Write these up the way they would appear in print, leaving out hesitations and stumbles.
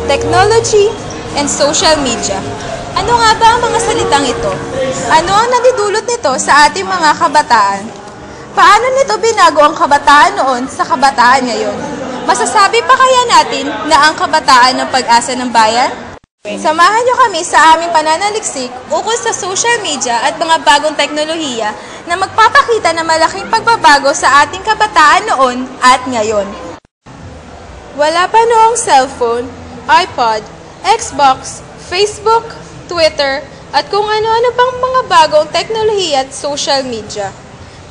Technology and social media. Ano nga ba ang mga salitang ito? Ano ang nadidulot nito sa ating mga kabataan? Paano nito binago ang kabataan noon sa kabataan ngayon? Masasabi pa kaya natin na ang kabataan ng pag-asa ng bayan? Samahan niyo kami sa aming pananaliksik ukol sa social media at mga bagong teknolohiya na magpapakita ng malaking pagbabago sa ating kabataan noon at ngayon. Wala pa noong cellphone, iPod, Xbox, Facebook, Twitter, at kung ano-ano pang mga bagong teknolohiya at social media.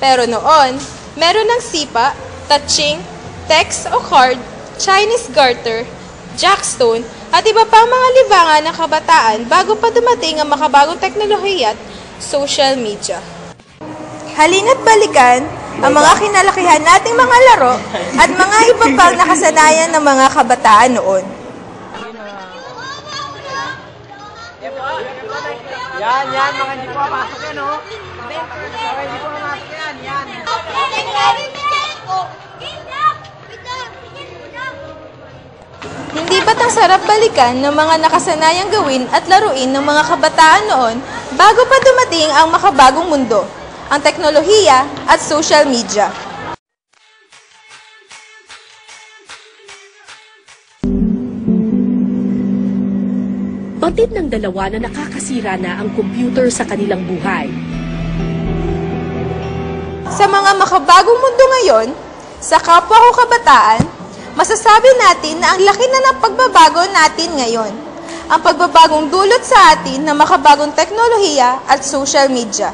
Pero noon, meron ng sipa, touching, text o card, Chinese garter, jackstone, at iba pang mga libangan ng kabataan bago pa dumating ang makabagong teknolohiya at social media. Halina't balikan ang mga kinalakihan nating mga laro at mga iba pang nakasanayan ng mga kabataan noon. Yan, mga hindi po papasok yan, oh. Hindi po papasok yan, yan. Hindi ba't ang sarap balikan ng mga nakasanayang gawin at laruin ng mga kabataan noon bago pa dumating ang makabagong mundo, ang teknolohiya at social media? Batid ng dalawa na nakakasira na ang computer sa kanilang buhay. Sa mga makabagong mundo ngayon, sa kapwa ko kabataan, masasabi natin na ang laki na ng pagbabago natin ngayon. Ang pagbabagong dulot sa atin ng makabagong teknolohiya at social media.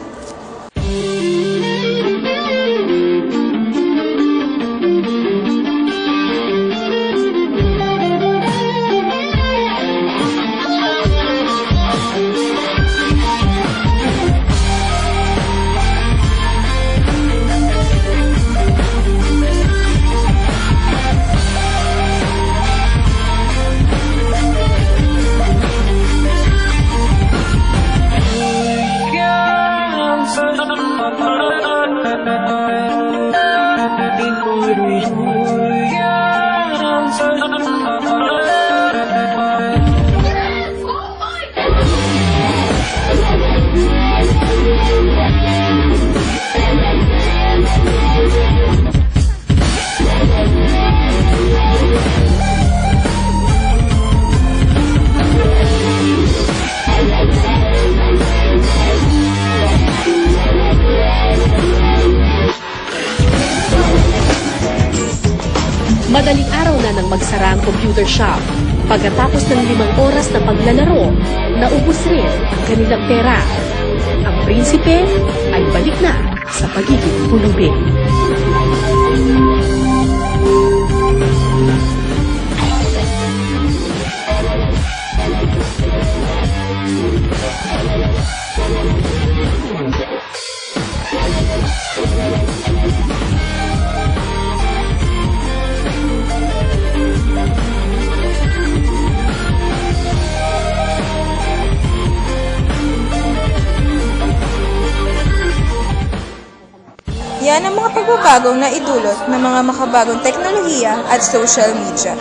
Madaling araw na nang magsara ang computer shop. Pagkatapos ng 5 oras na paglalaro, naubos rin ang kanilang pera. Ang prinsipe ay balik na sa pagiging pulubi. Yan ang mga pagbabagong na idulot ng mga makabagong teknolohiya at social media.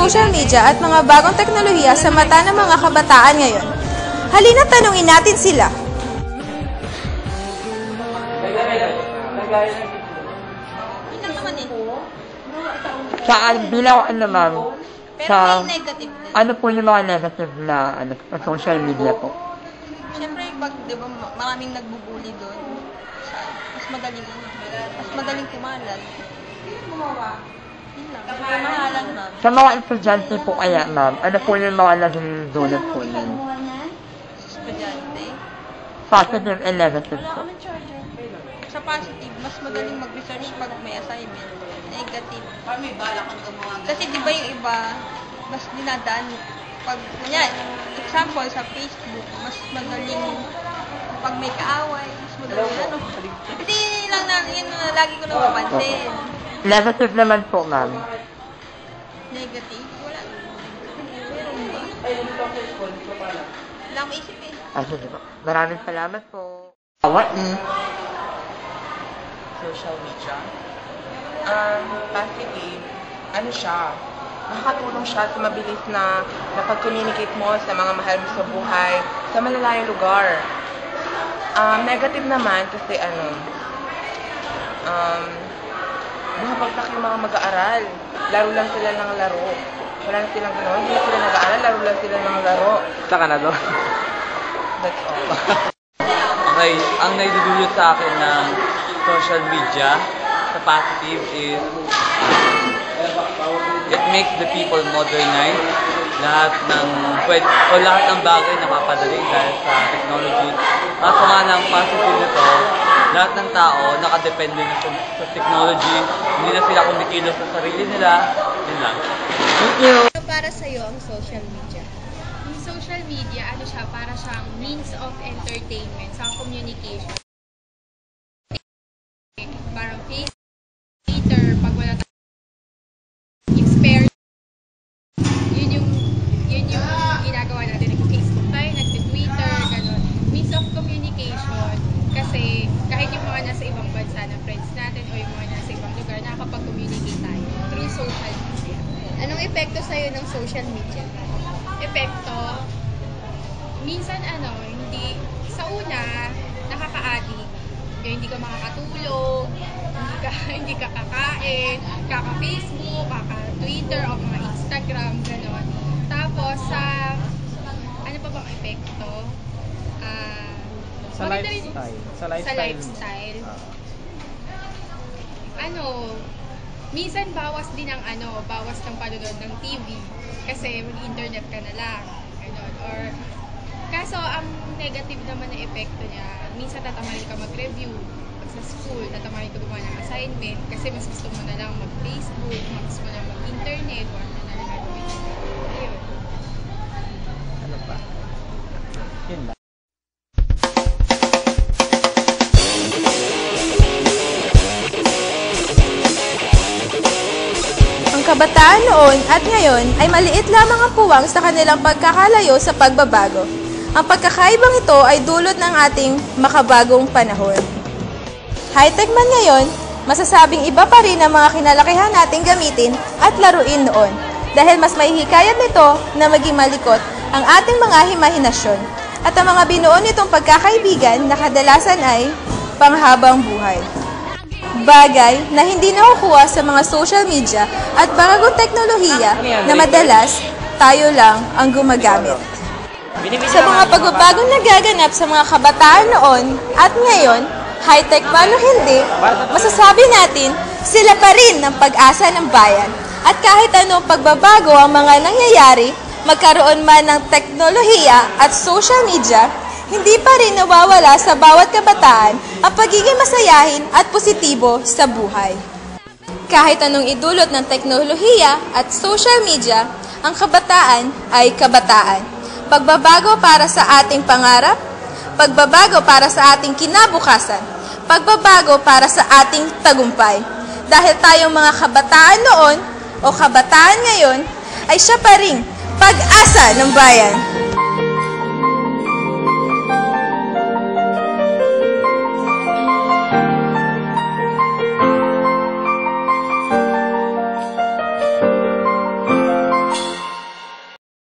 social media at mga bagong teknolohiya sa mata ng mga kabataan ngayon? Halina tanungin natin sila. Sa bilang ano ma'am, Pero sa may negative din. ano po yung mga negative na sa social media po? Siyempre, pag, di ba, maraming nagbubuli doon, mas madaling kumalat. Yun lang, kamahalan ma'am. Sa mga estudyante po kaya ma'am, ano po yung mga naging dulot po nun? Estudyante. Positive and negative po. Sa positive, mas madaling mag-research pag may assignment. Negative. Kasi di ba yung iba, mas dinadaan pag, example, sa Facebook, mas madaling pag may kaaway, mas madaling ano. Kasi yun na lagi ko napapansin. Negative naman po ma'am. Negative? Wala. Wala akong isip eh. Sige po. Maraming salamat po. What is social media? Positive, ano siya, nakakatulong siya sa mabilis na pag-communicate mo sa mga mahal mo sa buhay, sa malalayong lugar. Negative naman kasi bumabagsak yung mga mag-aaral. Laro lang sila ng laro. Wala na silang gano'n, hindi sila nag-aaral, laro lang sila ng laro. Sa Canada. That's all. Okay, ang naidudulot sa akin ng social media sa positive is it makes the people modernize. Lahat ng bagay napapadali dahil sa technology. Kaso nga ng positive nito, lahat ng tao nakadepende na sa technology. Hindi na sila kumikilos sa sarili nila. Yun lang. Thank you. Para sa'yo ang social media? Yung social media, ano siya, para siyang means of entertainment sa communication. Parang Facebook, Twitter, pag wala tayong spare, yun yung ginagawa natin. Nag-Facebook tayo, nag-Twitter, gano'n. Means of communication. Kasi kahit yung mga nasa ibang bansa na friends natin o yung mga nasa ibang lugar, nakakapag-communicate tayo through social media. Anong epekto sa'yo ng social media? Epekto, minsan hindi, sa una, nakaka-addict. Yung hindi ka makakatulog, hindi ka kakain, kaka-Facebook, kaka-Twitter, o mga Instagram, gano'n. Tapos, ano pa bang epekto? Sa lifestyle. Sa lifestyle. Minsan bawas din ang bawas ng panonood ng TV kasi mag-internet ka na lang. Or kaso ang negative naman na epekto niya, minsan tatamarin ka mag-review pag sa school, tatamarin ka gumawa ng assignment kasi mas gusto mo na lang mag-Facebook, mas gusto mo na mag-internet, or ano na lang gagawin. Ayun. Ano pa? Yun lang. Kabataan noon at ngayon ay maliit lamang ang puwang sa kanilang pagkakalayo sa pagbabago. Ang pagkakaibang ito ay dulot ng ating makabagong panahon. High-tech man ngayon, masasabing iba pa rin ang mga kinalakihan nating gamitin at laruin noon dahil mas mahihikayat nito na maging malikot ang ating mga imahinasyon at ang mga binuo nitong pagkakaibigan na kadalasan ay panghabang buhay. Bagay na hindi nakukuha sa mga social media at bagong teknolohiya na madalas tayo lang ang gumagamit. Sa mga pagbabagong nagaganap sa mga kabataan noon at ngayon, high-tech man o hindi, masasabi natin sila pa rin ang pag-asa ng bayan. At kahit anong pagbabago ang mga nangyayari, magkaroon man ng teknolohiya at social media, hindi pa rin nawawala sa bawat kabataan ang pagiging masayahin at positibo sa buhay. Kahit anong idulot ng teknolohiya at social media, ang kabataan ay kabataan. Pagbabago para sa ating pangarap, pagbabago para sa ating kinabukasan, pagbabago para sa ating tagumpay. Dahil tayong mga kabataan noon o kabataan ngayon, ay siya pa ring pag-asa ng bayan.